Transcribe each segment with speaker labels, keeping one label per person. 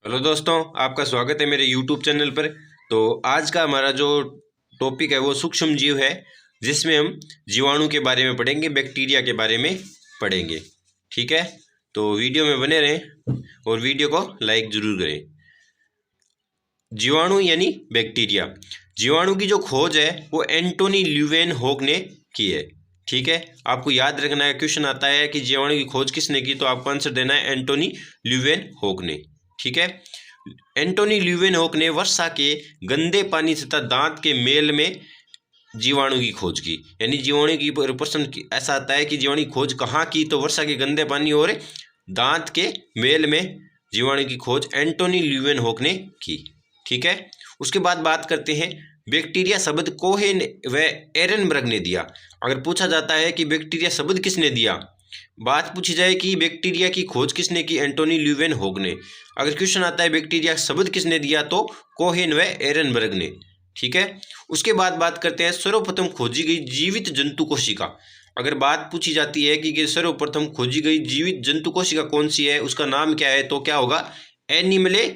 Speaker 1: Hello दोस्तों, आपका स्वागत है मेरे YouTube चैनल पर। तो आज का हमारा जो टॉपिक है वो सूक्ष्म जीव है, जिसमें हम जीवाणु के बारे में पढ़ेंगे, बैक्टीरिया के बारे में पढ़ेंगे। ठीक है, तो वीडियो में बने रहें और वीडियो को लाइक ज़रूर करें। जीवाणु यानी बैक्टीरिया। जीवाणु की जो खोज है वो एंटोनी ल्यूवेनहोक ने की है। ठीक है, आपको याद रखना है, क्वेश्चन आता है कि जीवाणु की खोज किसने की, तो आपको आंसर देना है एंटोनी ल्यूवेनहोक ने। ठीक है, एंटोनी ल्यूवेनहोक ने वर्षा के गंदे पानी तथा दांत के मेल में जीवाणु की खोज की। यानी जीवाणु की प्रश्न ऐसा आता है कि जीवाणु की खोज कहाँ की, तो वर्षा के गंदे पानी और दांत के मेल में जीवाणु की खोज एंटोनी ल्यूवेनहोक ने की। ठीक है, उसके बाद बात करते हैं बैक्टीरिया शब्द कोहेन व एरनबर्ग ने दिया। अगर पूछा जाता है कि बैक्टीरिया शब्द किसने दिया, बात पूछी जाए कि बैक्टीरिया की खोज किसने की, एंटोनी ल्यूवेनहोक ने। अगर क्वेश्चन आता है बैक्टीरिया शब्द किसने दिया, तो कोहेन व एरनबर्ग ने। ठीक है, उसके बाद बात करते हैं सर्वप्रथम खोजी गई जीवित जंतु कोशिका। अगर बात पूछी जाती है कि सर्वप्रथम खोजी गई जीवित जंतु कोशिका कौन सी है, उसका नाम क्या है, तो क्या होगा, एनिमले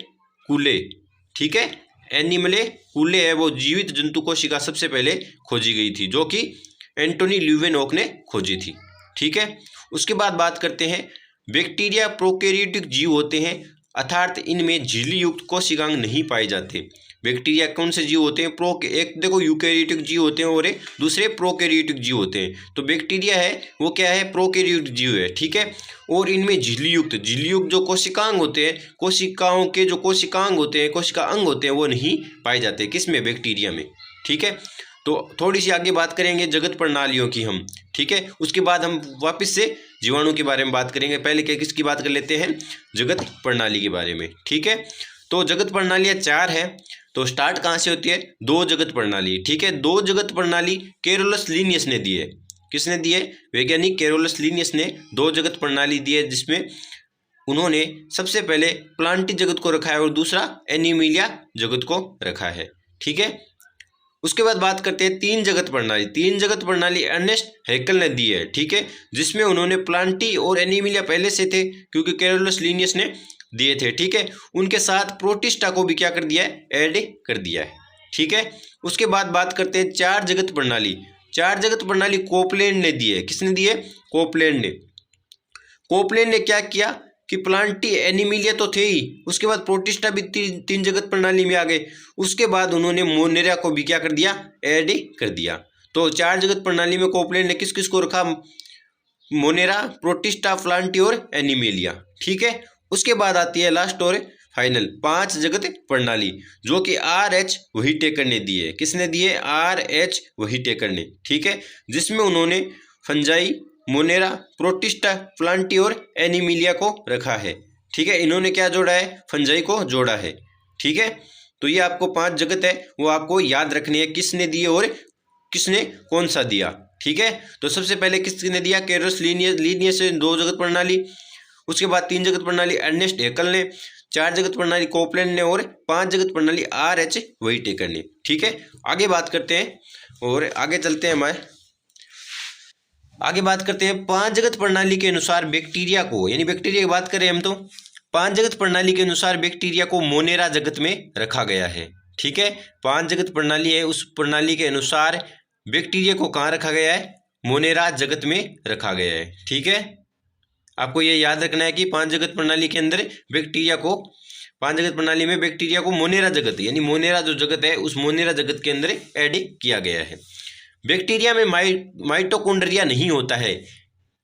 Speaker 1: कूले। ठीक है, एनिमले कूले है वो जीवित जंतु कोशिका सबसे पहले खोजी गई थी, जो कि एंटोनी ल्यूवेनहोक ने खोजी थी। ठीक है, उसके बाद बात करते हैं बैक्टीरिया प्रोकैरियोटिक जीव होते हैं, अर्थात इनमें झिल्ली युक्त कोशिकांग नहीं पाए जाते। बैक्टीरिया कौन से जीव होते हैं, एक देखो यूकैरियोटिक जीव होते हैं और एक दूसरे प्रोकैरियोटिक जीव होते हैं। तो बैक्टीरिया है वो क्या है, प्रोकैरियोटिक जीव है। ठीक है, और इनमें झिल्ली युक्त जो कोशिकांग होते हैं, कोशिकाओं के जो कोशिकांग होते हैं, कोशिका अंग होते हैं, वो नहीं पाए जाते किसमें, बैक्टीरिया में। ठीक है, तो थोड़ी सी आगे बात करेंगे जगत प्रणालियों की हम। ठीक है, उसके बाद हम वापस से जीवाणु के बारे में बात करेंगे। पहले क्या किसकी बात कर लेते हैं, जगत प्रणाली के बारे में। ठीक है, तो जगत प्रणालियाँ 4 है। तो स्टार्ट कहाँ से होती है, दो जगत प्रणाली। ठीक है, दो जगत प्रणाली कैरोलस लीनियस ने दी है। किसने दी है, वैज्ञानिक कैरोलस लीनियस ने दो जगत प्रणाली दी है, जिसमें उन्होंने सबसे पहले प्लांटी जगत को रखा है और दूसरा एनिमिलिया जगत को रखा है। ठीक है, उसके बाद बात करते हैं तीन जगत प्रणाली। तीन जगत प्रणाली अर्नेस्ट हैकेल ने दी है। ठीक है, जिसमें उन्होंने प्लांटी और एनिमिलिया पहले से थे, क्योंकि कैरोलस लीनियस ने दिए थे। ठीक है, उनके साथ प्रोटिस्टा को भी क्या कर दिया है, ऐड कर दिया है। ठीक है, उसके बाद बात करते हैं चार जगत प्रणाली। चार जगत प्रणाली कोपलैंड ने दी है। किसने दी है, कोपलैंड ने। कोपलैंड ने क्या किया कि प्लांटी एनिमिलिया तो थे ही, उसके बाद प्रोटिस्टा भी तीन जगत प्रणाली में आ गए। उसके बाद उन्होंने मोनेरा को भी क्या कर दिया, ऐड कर दिया। तो चार जगत प्रणाली में कोपलैंड ने किस किस को रखा, मोनेरा, प्रोटिस्टा, प्लांटी और एनिमिलिया। ठीक है, उसके बाद आती है लास्ट और फाइनल पांच जगत प्रणाली, जो कि RH व्हिटेकर ने दी है। किसने दी है, RH व्हिटेकर ने। ठीक है, जिसमें उन्होंने फंजाई, मोनेरा, प्रोटिस्टा, प्लांटी और एनिमिलिया को रखा है। ठीक है, इन्होंने क्या जोड़ा है, फंजाई को जोड़ा है। ठीक है, तो ये आपको पांच जगत है वो आपको याद रखनी है, किसने दिए और किसने कौन सा दिया। ठीक है, तो सबसे पहले किसने दिया, कैरोलस लीनियस से दो जगत प्रणाली। उसके बाद तीन जगत प्रणाली अर्नेस्ट हैकेल ने, चार जगत प्रणाली कोपलैंड ने और पांच जगत प्रणाली RH व्हिटेकर ने। ठीक है, आगे बात करते हैं और आगे चलते हैं आगे बात करते हैं पांच जगत प्रणाली के अनुसार बैक्टीरिया को, यानी बैक्टीरिया की बात करें हम, तो पांच जगत प्रणाली के अनुसार बैक्टीरिया को मोनेरा जगत में रखा गया है। ठीक है, पांच जगत प्रणाली है, उस प्रणाली के अनुसार बैक्टीरिया को कहाँ रखा गया है, मोनेरा जगत में रखा गया है। ठीक है, आपको ये याद रखना है कि पांच जगत प्रणाली के अंदर बैक्टीरिया को, पांच जगत प्रणाली में बैक्टीरिया को मोनेरा जगत, यानी मोनेरा जो जगत है उस मोनेरा जगत के अंदर ऐड किया गया है। बैक्टीरिया में माइटोकॉन्ड्रिया नहीं होता है।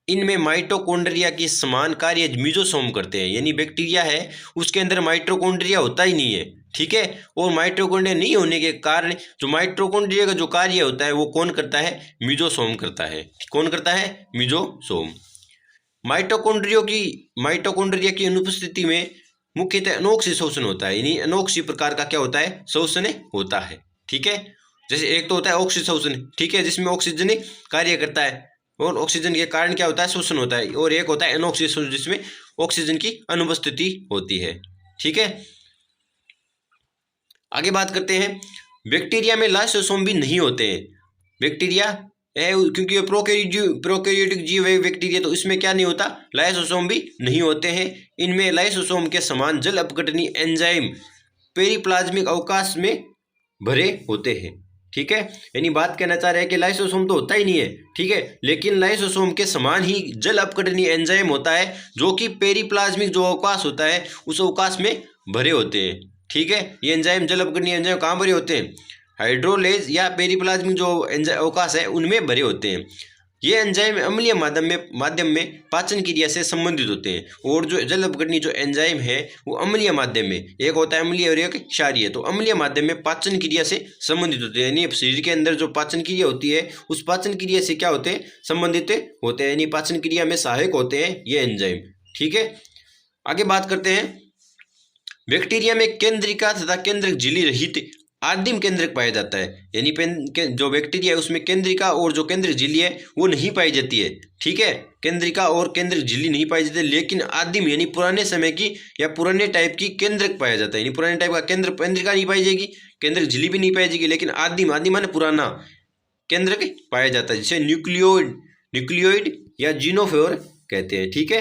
Speaker 1: इनमें माइटोकॉन्ड्रिया की समान कार्य मीजोसोम करते हैं। यानी बैक्टीरिया है उसके अंदर माइटोकॉन्ड्रिया होता ही नहीं है। ठीक है, और माइटोकॉन्ड्रिया नहीं होने के कारण जो माइटोकॉन्ड्रिया का जो कार्य होता है वो कौन करता है, मीजोसोम करता है। कौन करता है, मीजोसोम। माइटोकॉन्ड्रिया की अनुपस्थिति में मुख्यतः अनोक्ष शोषण होता है, यानी अनोक्ष प्रकार का क्या होता है, शोषण होता है। ठीक है, जैसे एक तो होता है ऑक्सीजन शोषण, ठीक है, जिसमें ऑक्सीजन कार्य करता है और ऑक्सीजन के कारण क्या होता है, शोषण होता है। और एक होता है अनोक्ष शोषण, जिसमें ऑक्सीजन की अनुपस्थिति होती है। ठीक है, आगे बात करते हैं बैक्टीरिया में लाइसोसोम भी नहीं होते हैं। बैक्टीरिया क्योंकि ये प्रोकैरियोटिक जीव है बैक्टीरिया, तो इसमें क्या नहीं होता, लाइसोसोम भी नहीं होते हैं। इनमें लाइसोसोम के समान जल अपघटनी एंजाइम पेरिप्लाज्मिक अवकाश में भरे होते हैं। ठीक है, यानी बात कहना चाह रहे हैं कि लाइसोसोम तो होता ही नहीं है, ठीक है, लेकिन लाइसोसोम के समान ही जल अपघटनी एंजाइम होता है जो कि पेरिप्लाज्मिक जो अवकाश होता है उस अवकाश में भरे होते हैं। ठीक है, ये एंजाइम जल अपघटनी एंजाइम कहाँ भरे होते हैं, हाइड्रोलेज या पेरिप्लाज्मिक जो अवकाश है उनमें भरे होते हैं। ये एंजाइम अम्लीय माध्यम में पाचन क्रिया से संबंधित होते हैं। और जो जल अपघटनी जो एंजाइम है वो अम्लीय माध्यम में, एक होता है अम्लीय और एक क्षारीय, तो अम्लीय माध्यम में पाचन क्रिया से संबंधित होते हैं। यानी शरीर के अंदर जो पाचन क्रिया होती है उस पाचन क्रिया से क्या होते हैं, संबंधित होते हैं, यानी पाचन क्रिया में सहायक होते हैं ये एंजाइम। ठीक है, आगे बात करते हैं। बैक्टीरिया में केंद्रिका तथा केंद्रक झिल्ली रहित आदिम केंद्रक पाया जाता है। यानी जो बैक्टीरिया है उसमें केंद्रिका और जो केंद्रक झिल्ली है वो नहीं पाई जाती है। ठीक है, केंद्रिका और केंद्रक झिल्ली नहीं पाई जाती है, लेकिन आदिम यानी पुराने समय की या पुराने टाइप की केंद्रक पाया जाता है। यानी पुराने टाइप का केंद्रिका नहीं पाई जाएगी, केंद्रक झिल्ली भी नहीं पाई जाएगी, लेकिन आदिम माने पुराना केंद्रक पाया जाता है, जिसे न्यूक्लियोइड या जीनोफोर कहते हैं। ठीक है,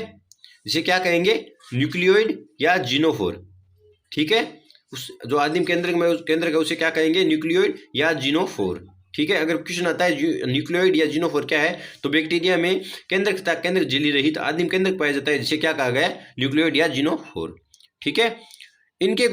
Speaker 1: जिसे क्या कहेंगे, न्यूक्लियोइड या जीनोफोर। ठीक है, उस जो आदिम केंद्रक में उस केंद्रक है उसे क्या कहेंगे, न्यूक्लियोइड या जीनोफोर। ठीक है, अगर क्वेश्चन आता है न्यूक्लियोइड या जीनोफोर क्या है, तो बैक्टीरिया में केंद्रक तथा केंद्रक झिल्ली रहित आदिम केंद्रक पाया जाता है, जिसे क्या कहा गया, न्यूक्लियोइड या जीनोफोर। ठीक है, इनके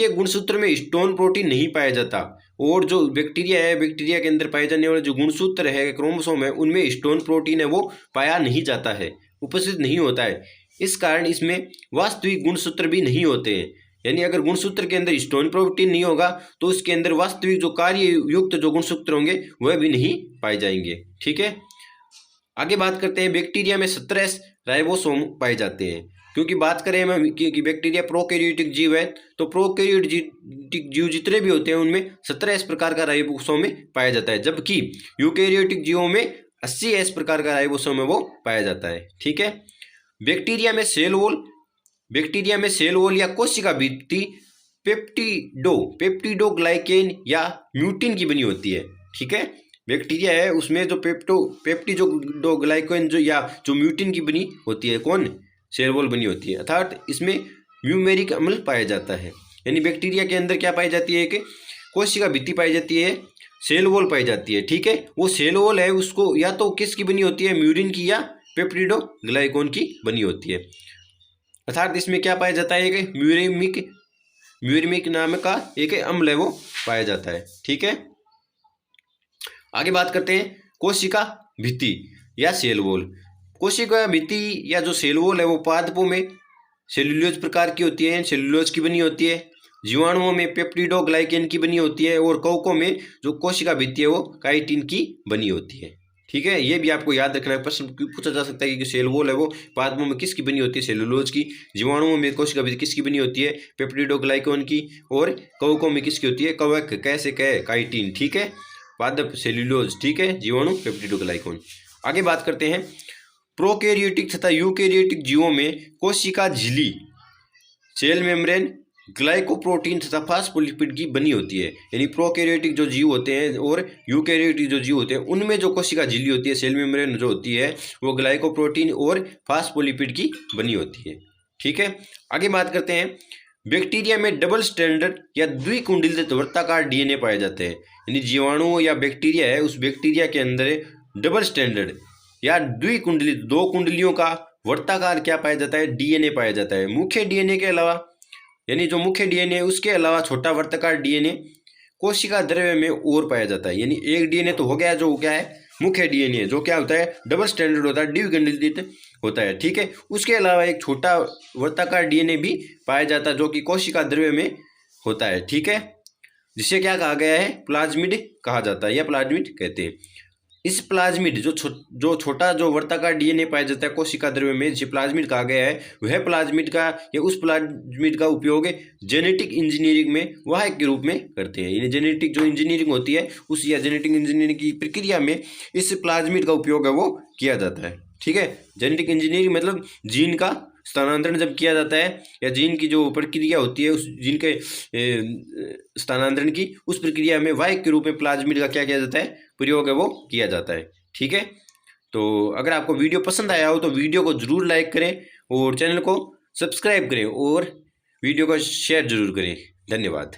Speaker 1: गुणसूत्र में स्टोन प्रोटीन नहीं पाया जाता। और जो बैक्टीरिया है, बैक्टीरिया के अंदर पाए जाने वाले जो गुणसूत्र है, क्रोमोसोम है, उनमें स्टोन प्रोटीन है वो पाया नहीं जाता है, उपस्थित नहीं होता है। इस कारण इसमें वास्तविक गुणसूत्र भी नहीं होते हैं। यानी अगर गुणसूत्र के अंदर स्टोन प्रोटीन नहीं होगा तो उसके अंदर वास्तविक जो कार्य युक्त जो गुणसूत्र होंगे वह भी नहीं पाए जाएंगे। ठीक है, आगे बात करते हैं। बैक्टीरिया में 17 राइबोसोम पाए जाते हैं। क्योंकि बात करें हम कि बैक्टीरिया प्रोकैरियोटिक जीव है, तो प्रोकैरियोटिक जीव जितने भी होते हैं उनमें 17 प्रकार का राइबोसोम पाया जाता है, जबकि यूकैरियोटिक जीवों में 80 प्रकार का राइबोसोम वो पाया जाता है। ठीक है, बैक्टीरिया में सेल वॉल या कोशिका भित्ति पेप्टिडोग्लाइकेन या म्यूटिन की बनी होती है। ठीक है, बैक्टीरिया है उसमें जो पेप्टिडोग्लाइकेन जो या जो म्यूटिन की बनी होती है, कौन, सेल वॉल बनी होती है, अर्थात इसमें म्यूमेरिक अम्ल पाया जाता है। यानी बैक्टीरिया के अंदर क्या पाई जाती है कि कोशिका भित्ति पाई जाती है, सेल वॉल पाई जाती है। ठीक है, वो सेल वॉल है उसको या तो किसकी बनी होती है, म्यूरिन की या पेप्टिडोग्लाइकेन की बनी होती है, अर्थात इसमें क्या पाया जाता है कि म्यूरिमिक नाम का एक अम्ल है वो पाया जाता है। ठीक है, आगे बात करते हैं कोशिका भित्ति या सेल वॉल। कोशिका भित्ति या जो सेल वॉल है वो पादपों में सेल्यूलोज प्रकार की होती है, सेल्यूलोज की बनी होती है, जीवाणुओं में पेप्टिडोग्लाइकेन की बनी होती है, और कवकों में जो कोशिका भित्ति है वो काइटिन की बनी होती है। ठीक है, ये भी आपको याद रखना है, प्रश्न पूछा जा सकता है कि सेल वॉल है वो पादपों में किसकी बनी होती है, सेल्यूलोज की, जीवाणुओं में कोशिका भित्ति किसकी बनी होती है, पेप्टिडोग्लाइकेन की, और कवकों में किसकी होती है, कवक कैसे कहे, काइटिन। ठीक है, पादप सेल्यूलोज, ठीक है, जीवाणु पेप्टिडोग्लाइकेन। आगे बात करते हैं। प्रोकैरियोटिक तथा यूकैरियोटिक जीवों में कोशिका झिल्ली, सेल मेम्ब्रेन, ग्लाइकोप्रोटीन तथा फास्फोलिपिड की बनी होती है। यानी प्रोकैरियोटिक जो जीव होते हैं और यूकैरियोटिक जो जीव होते हैं उनमें जो कोशिका झिल्ली होती है, सेल मेम्ब्रेन जो होती है, वो ग्लाइकोप्रोटीन और फास्फोलिपिड की बनी होती है। ठीक है, आगे बात करते हैं। बैक्टीरिया में डबल स्टैंडर्ड या द्विकुंडलित वर्ताकार डीएनए पाए जाते हैं। यानी जीवाणु या बैक्टीरिया है, उस बैक्टीरिया के अंदर डबल स्टैंडर्ड या द्विकुंडलित, दो कुंडलियों का वर्ताकार क्या पाया जाता है, डीएनए पाया जाता है। मुख्य डीएनए के अलावा, यानी जो मुख्य डीएनए उसके अलावा छोटा वर्ताकार डीएनए कोशिका द्रव्य में और पाया जाता है। यानी एक डीएनए तो हो गया जो क्या है, मुख्य डीएनए, जो क्या होता है, डबल स्टैंडर्ड होता है, द्विकुंडलित होता है। ठीक है, उसके अलावा एक छोटा वर्ताकार डीएनए भी पाया जाता है जो कि कोशिका द्रव्य में होता है। ठीक है, जिसे क्या कहा गया है, प्लाज्मिड कहा जाता है या प्लाज्मिड कहते हैं। इस प्लाज्मिड जो छोटा जो वर्ताकार डीएनए पाया जाता है कोशिका द्रव्य में, जिसे प्लाज्मिड कहा गया है, वह प्लाज्मिड का या उस प्लाज्मिड का उपयोग जेनेटिक इंजीनियरिंग में वाहक के रूप में करते हैं। यानी जेनेटिक जो इंजीनियरिंग होती है उस या जेनेटिक इंजीनियरिंग की प्रक्रिया में इस प्लाज्मिड का उपयोग है वो किया जाता है। ठीक है, जेनेटिक इंजीनियरिंग मतलब जीन का स्थानांतरण जब किया जाता है या जीन की जो प्रक्रिया होती है उस जीन के स्थानांतरण की, उस प्रक्रिया में वाहक के रूप में प्लाज्मिड का क्या किया जाता है, प्रयोग है वो किया जाता है। ठीक है, तो अगर आपको वीडियो पसंद आया हो तो वीडियो को ज़रूर लाइक करें और चैनल को सब्सक्राइब करें और वीडियो को शेयर ज़रूर करें। धन्यवाद।